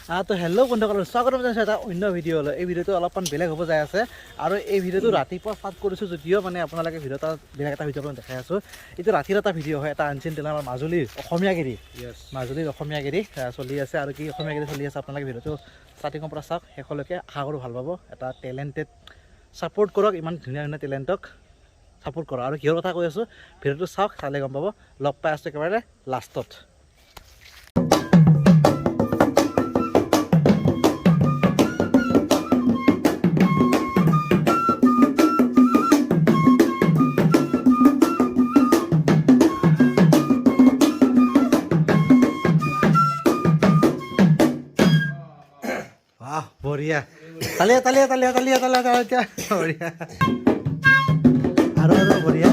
তো হেল্ল' বন্ধুসকল, স্বাগতম জনাইছোঁ এটা অন্য ভিডিঅ'লৈ। এই ভিডিঅ'টো অলপমান বেলেগ হ'ব যাই আছে আৰু এই ভিডিঅ'টো ৰাতিপুৱা ষ্টাৰ্ট কৰিছোঁ যদিও মানে আপোনালোকে ভিডিঅ'টা বেলেগ এটা ভিডিঅ' আপোনাক দেখাই আছোঁ। এইটো ৰাতিৰ এটা ভিডিঅ' হয়, এটা আনচিন টেলেণ্ট আমাৰ মাজুলীৰ অসমীয়াগিৰি চলি আছে আৰু কি অসমীয়াগিৰি চলি আছে। আপোনালোকে ভিডিঅ'টো ষ্টাৰ্টিঙৰ পৰা চাওক, শেষলৈকে আশা কৰোঁ ভাল পাব। এটা টেলেণ্টেড ছাপোৰ্ট কৰক, ইমান ধুনীয়া ধুনীয়া টেলেণ্টক ছাপোৰ্ট কৰক। আৰু কিহৰ কথা কৈ আছোঁ ভিডিঅ'টো চাওক, চালে গম পাব। লগ পাই আছোঁ একেবাৰে লাষ্টত। বঢ়িয়া, তালিয়া তালিয়া তালিয়া তালিয়া তালিয়া তালিয়া, বঢ়িয়া আৰু বঢ়িয়া।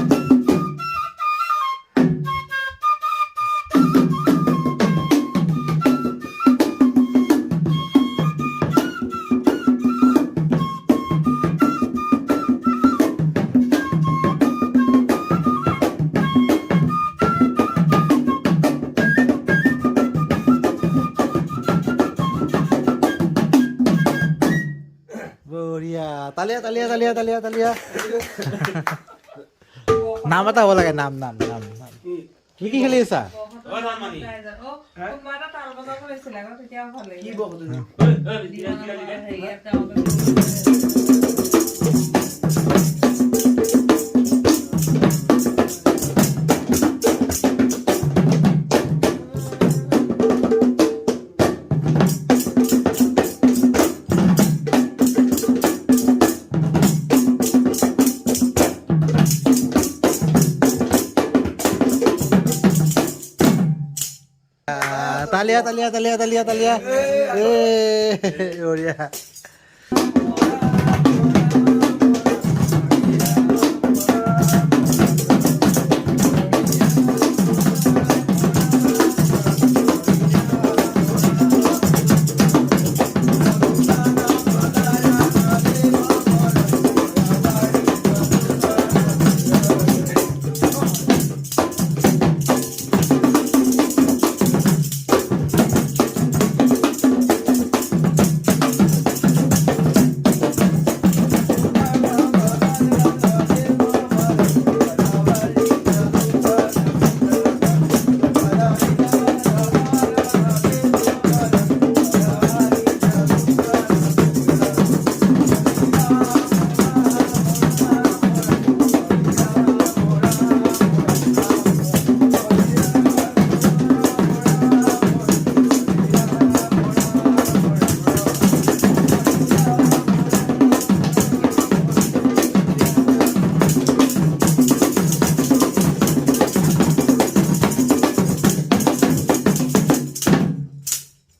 বঢ়িয়া, তালিয়া তালিয়া তালিয়া তালিয়া তালিয়া। নাম এটা হ'ব লাগে, নাম নাম নাম নাম। কি কি খেলি আছা? তালিয়া তালিয়া তালিয়া তালিয়া তালিয়া, বঢ়িয়া।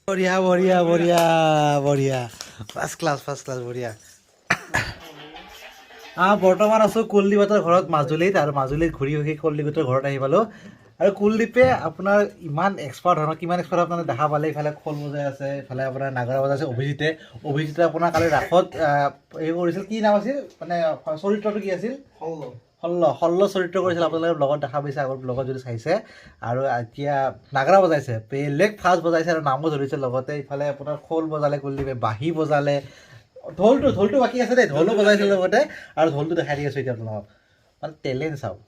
বঢ়িয়া বঢ়িয়া বঢ়িয়া বঢ়িয়া, ফাৰ্ষ্ট ক্লাছ বঢ়িয়া। বৰ্তমান আছোঁ কুলদীপহঁতৰ ঘৰত মাজুলীত, আৰু মাজুলীত ঘূৰি ঘূৰি কুলদীপহঁতৰ ঘৰত আহি পালোঁ। আৰু কুলদীপে আপোনাৰ ইমান এক্সপাৰ্ট হয়, কিমান এক্সপাৰ্ট আপোনালোকে দেখা পালে। ইফালে খোল বজাই আছে, ইফালে আপোনাৰ নাগাৰা বজাই আছে। অভিজিতে আপোনাৰ কালি ৰাসত এই কৰিছিল, কি নাম আছিল মানে চৰিত্ৰটো কি আছিল? শল্য চৰিত্ৰ কৰিছিল। আপোনালোকে ব্লগত দেখা পাইছে, আগৰ ব্লগত যদি চাইছে। আৰু এতিয়া নাগাৰা বজাইছে, বেলেগ ফাষ্ট বজাইছে আৰু নামো ধৰিছে লগতে। ইফালে আপোনাৰ খোল বজালে কুলদীপে, বাঁহী বজালে, ঢোলটো বাকী আছে দেই, ঢোলো বজাইছে লগতে। আৰু ঢোলটো দেখাই দি আছোঁ এতিয়া আপোনালোকক। মানে টেলেণ্ট চাওক,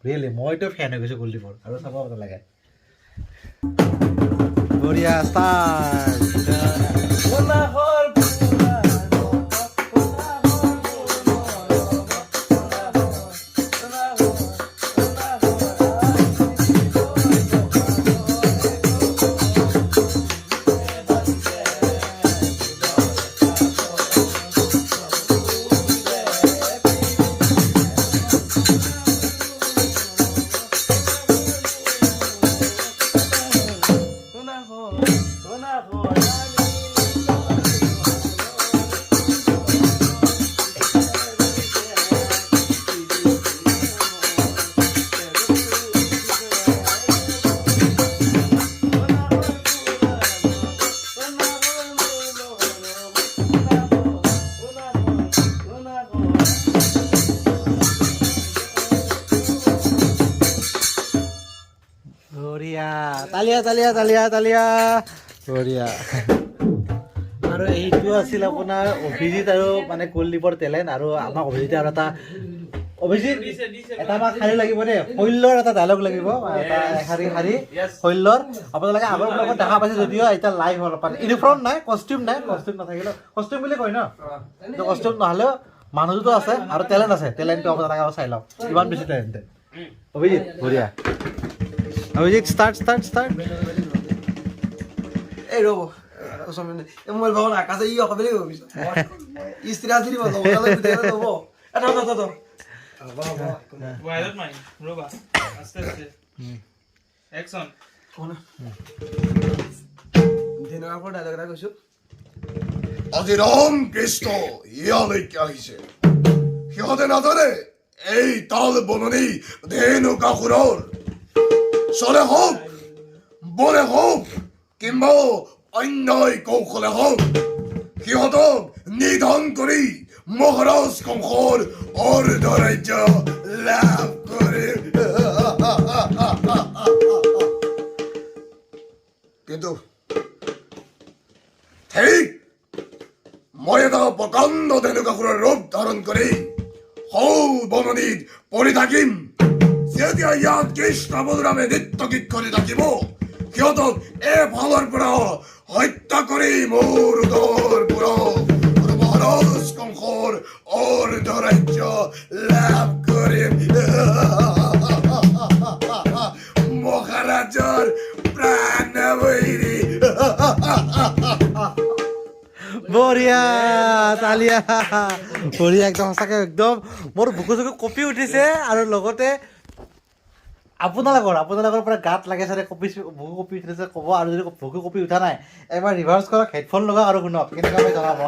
ৰিয়েলি মইতো ফেন হৈ গৈছোঁ কুলদীপৰ, আৰু চাব নালাগে। বঢ়িয়া start. Gloria. Talia, Talia, Talia, Talia. Gloria. আৰু এইটো আছিল আপোনাৰ অভিজিত আৰু মানে কুলদীপৰ টেলেণ্ট আৰু আমাক অভিজিতে আৰু এটা অভিজিত এটা আমাক শাৰী লাগিব দেই শৈলৰ এটা ডায়লগ লাগিব এটা শাৰী শৈলৰ আপোনালোকে আগৰ ব্লগত দেখা পাইছে যদিও এতিয়া লাইভ অলপমান ইউনিফৰ্ম নাই কষ্টিউম নাথাকিলেও কষ্টিউম বুলি কয় ন কষ্টিউম নহ'লেও মানুহটোতো আছে আৰু টেলেণ্ট আছে টেলেণ্টটো আপোনালোকে চাই লওক ইমান বেছি টেলেণ্টেড অভিজিত বঢ়িয়া অভিজিত ষ্টাৰ্ট এই ৰ'ব মোবাইল ভাগৰ আকাশে ই অকলে ইস্ত্ৰি আজি দিব আজি ৰাম কৃষ্ণ ইয়ালৈকে আহিছে সিহঁতে নাজানে এই তাল বননি ধেনুকাসুৰৰ চলে হওক বলে হওক কিংবা অন্যায় কৌশলে হওক সিহঁতক নিধন কৰি মহাৰাজ কংসৰ অৰ্ধৰাজ্য লাভ কৰে কিন্তু ঠিক মই এটা প্ৰকাণ্ড ধেনুকাসুৰৰ ৰূপ ধাৰণ কৰি সৌ বননিত পৰি থাকিম যেতিয়া ইয়াত কৃষ্ণ বলোৰামে নৃত্য গীত কৰি থাকিব সিহঁতক এফালৰ পৰা হত্যা কৰি মোৰ উদৰ পৰা মহাৰাজ কংসৰ অৰ্ধৰাজ্য লাভ কৰিম মহাৰাজৰ প্ৰাণবৈৰী বঢ়িয়া তালিয়া বঢ়িয়া একদম সঁচাকৈ একদম মোৰ বুকু চকু কঁপি উঠিছে আৰু লগতে আপোনালোকৰ পৰা গাত লাগে চাগে বুকু কঁপি উঠিছে ক'ব আৰু যদি বুকু কঁপি উঠা নাই এবাৰ ৰিভাৰ্চ কৰক হেডফোন লগাওক আৰু শুনক কেনেকুৱা মই জনাব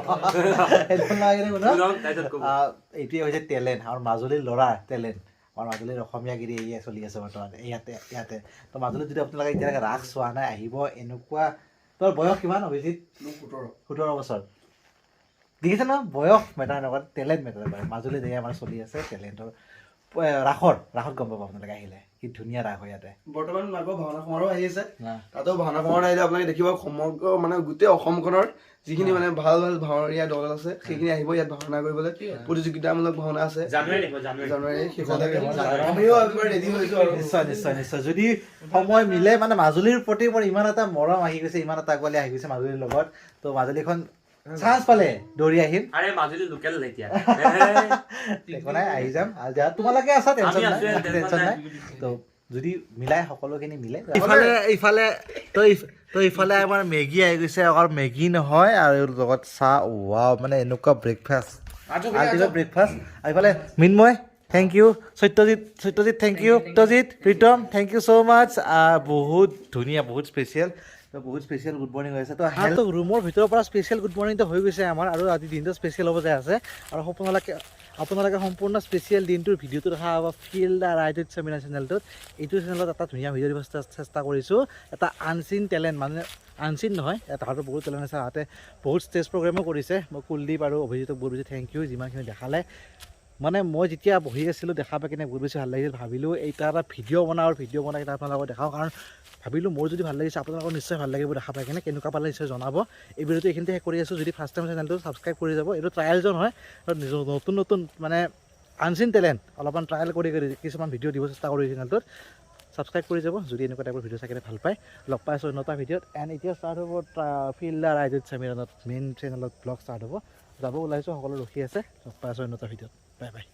হেডফোন লগাই কিনে শুনক এইটোৱে হৈছে টেলেণ্ট আমাৰ মাজুলীৰ ল'ৰাৰ টেলেণ্ট আমাৰ মাজুলীৰ অসমীয়াগিৰি এয়ে চলি আছে বৰ্তমান ইয়াতে তো মাজুলীত যদি আপোনালোকে এতিয়ালৈকে ৰাস চোৱা নাই আহিব এনেকুৱা তোৰ বয়স কিমান অভিজিত 17 বছৰ দেখিছে ন বয়স মেটাৰ নকৰে টেলেণ্ট মেটাৰ কৰে মাজুলীত এয়া আমাৰ চলি আছে টেলেণ্টৰ ৰাসত গম পাব আপোনালোকে আহিলে কি ধুনীয়া ৰাস হয় ইয়াতে বৰ্তমান আকৌ ভাওনা সমাৰোহ আহি আছে তাতো ভাওনা সমাৰোহ আহিলে আপোনালোকে দেখিব সমগ্ৰ মানে গোটেই অসমখনৰ যিখিনি মানে ভাল ভাওৰীয়া দল আছে সেইখিনি আহিব ইয়াত ভাওনা কৰিবলৈ প্ৰতিযোগিতামূলক ভাওনা আছে জানুৱাৰী নিশ্চয় যদি সময় মিলে মানে মাজুলীৰ প্ৰতি মোৰ ইমান এটা মৰম আহি গৈছে ইমান এটা আকোৱালি আহি গৈছে মাজুলীৰ লগত তো মাজুলীখন চান্স পালে দৌৰি আহিম মাজুলী লোকেল এতিয়া আহি যাম তোমালোকে আছা টেনচন নাই তো যদি মিলাই সকলোখিনি মিলে ইফালে আমাৰ মেগী আহি গৈছে অকল মেগী নহয় আৰু লগত চাহ ৱাও মানে এনেকুৱা ব্ৰেকফাষ্ট আল্টিমেট ব্ৰেকফাষ্ট এইফালে Minmoy thank you Satyajit thank you Satyajit Pritam thank you so' much বহুত ধুনীয়া বহুত স্পেচিয়েল গুড মৰ্ণিং হৈ আছে তো হেল্থ ৰুমৰ ভিতৰৰ পৰা স্পেচিয়েল গুড মৰ্ণিংটো হৈ গৈছে আমাৰ আৰু আজি দিনটো স্পেচিয়েল হ'ব যায় আছে আৰু আপোনালোকে সম্পূৰ্ণ স্পেচিয়েল দিনটোৰ ভিডিঅ'টো দেখা পাব ফিল দ্য ৰাইট উইথ চেমিনা চেনেলটোত এইটো চেনেলত এটা ধুনীয়া ভিডিঅ' দিব চেষ্টা কৰিছোঁ এটা আনচিন টেলেণ্ট মানে আনচিন নহয় তাহাঁতৰ বহুত টেলেণ্ট আছে তাহাঁতে বহুত ষ্টেজ প্ৰগ্ৰেমো কৰিছে মই কুলদীপ আৰু অভিজিতক বহুত বেছি থেংক ইউ যিমানখিনি দেখালে মানে মই যেতিয়া বহি আছিলোঁ দেখা পাই কিনে বহুত বেছি ভাল লাগিছিল ভাবিলোঁ এইটা এটা ভিডিঅ' বনাই কিনে আপোনালোকক দেখাওঁ কাৰণ ভাবিলোঁ মোৰ যদি ভাল লাগিছে আপোনালোকৰ নিশ্চয় ভাল লাগিব দেখা পাই কিনে কেনেকুৱা পালে নিশ্চয় জনাব এই ভিডিঅ'টো এইখিনিতে শেষ কৰি আছোঁ যদি ফাৰ্ষ্ট টাইম চেনেলটো ছাবস্ক্ৰাইব কৰি যাব এইটো ট্ৰায়েলজন হয় নতুন মানে আনচিন টেলেণ্ট অলপমান ট্ৰায়েল কৰি কিছুমান ভিডিঅ' দিব চেষ্টা কৰি চেনেলটোত ছাবস্ক্ৰাইব কৰি যাব যদি এনেকুৱা টাইপৰ ভিডিঅ' চাই কিনে ভাল পায় লগ পাই আছোঁ অন্যটা ভিডিঅ'ত এণ্ড এতিয়া ষ্টাৰ্ট হ'ব ফিল দ্য ৰাইট উইথ চেমিনাত মেইন চেনেলত ব্লগ ষ্টাৰ্ট হ'ব যাব ওলাইছোঁ সকলো ৰখি আছে লগ পাই আছোঁ অন্যটা ভিডিঅ'ত বাই